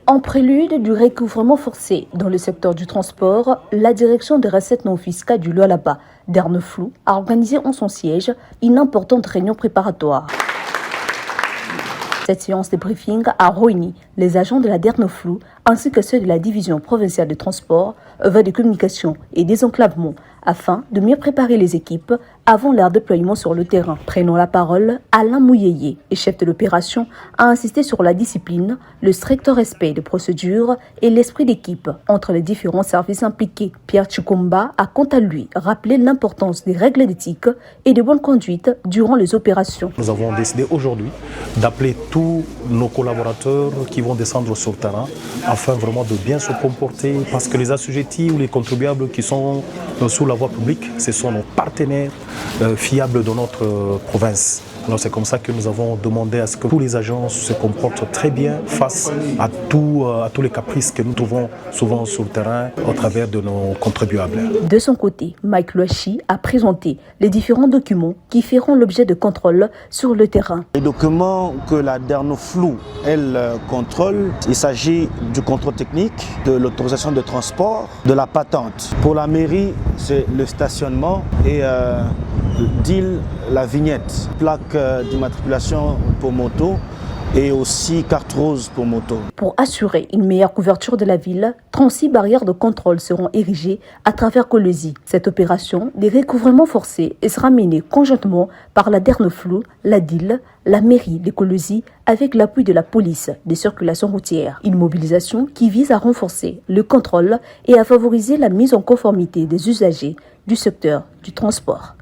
En prélude du recouvrement forcé dans le secteur du transport, la direction des recettes non fiscales du Lualaba, d'Erneflou, a organisé en son siège une importante réunion préparatoire. Cette séance de briefing a réuni les agents de la Derneflou ainsi que ceux de la division provinciale de transport, de communication et désenclavement afin de mieux préparer les équipes avant leur déploiement sur le terrain. Prenant la parole, Alain Mouyeye, chef de l'opération, a insisté sur la discipline, le strict respect des procédures et l'esprit d'équipe entre les différents services impliqués. Pierre Chukumba a quant à lui rappelé l'importance des règles d'éthique et de bonne conduite durant les opérations. Nous avons décidé aujourd'hui d'appeler tous nos collaborateurs qui vont descendre sur le terrain afin vraiment de bien se comporter parce que les assujettis ou les contribuables qui sont sous la voie publique, ce sont nos partenaires fiables de notre province. Alors c'est comme ça que nous avons demandé à ce que tous les agents se comportent très bien face à tous les caprices que nous trouvons souvent sur le terrain au travers de nos contribuables. De son côté, Mike Loachi a présenté les différents documents qui feront l'objet de contrôle sur le terrain. Les documents que la Derneflou, elle, contrôle, il s'agit du contrôle technique, de l'autorisation de transport, de la patente. Pour la mairie, c'est le stationnement et DIL, la vignette, plaque d'immatriculation pour moto et aussi carte rose pour moto. Pour assurer une meilleure couverture de la ville, 36 barrières de contrôle seront érigées à travers Kolwezi. Cette opération des recouvrements forcés sera menée conjointement par la Derneflou, la DIL, la mairie de Kolwezi avec l'appui de la police des circulations routières. Une mobilisation qui vise à renforcer le contrôle et à favoriser la mise en conformité des usagers du secteur du transport.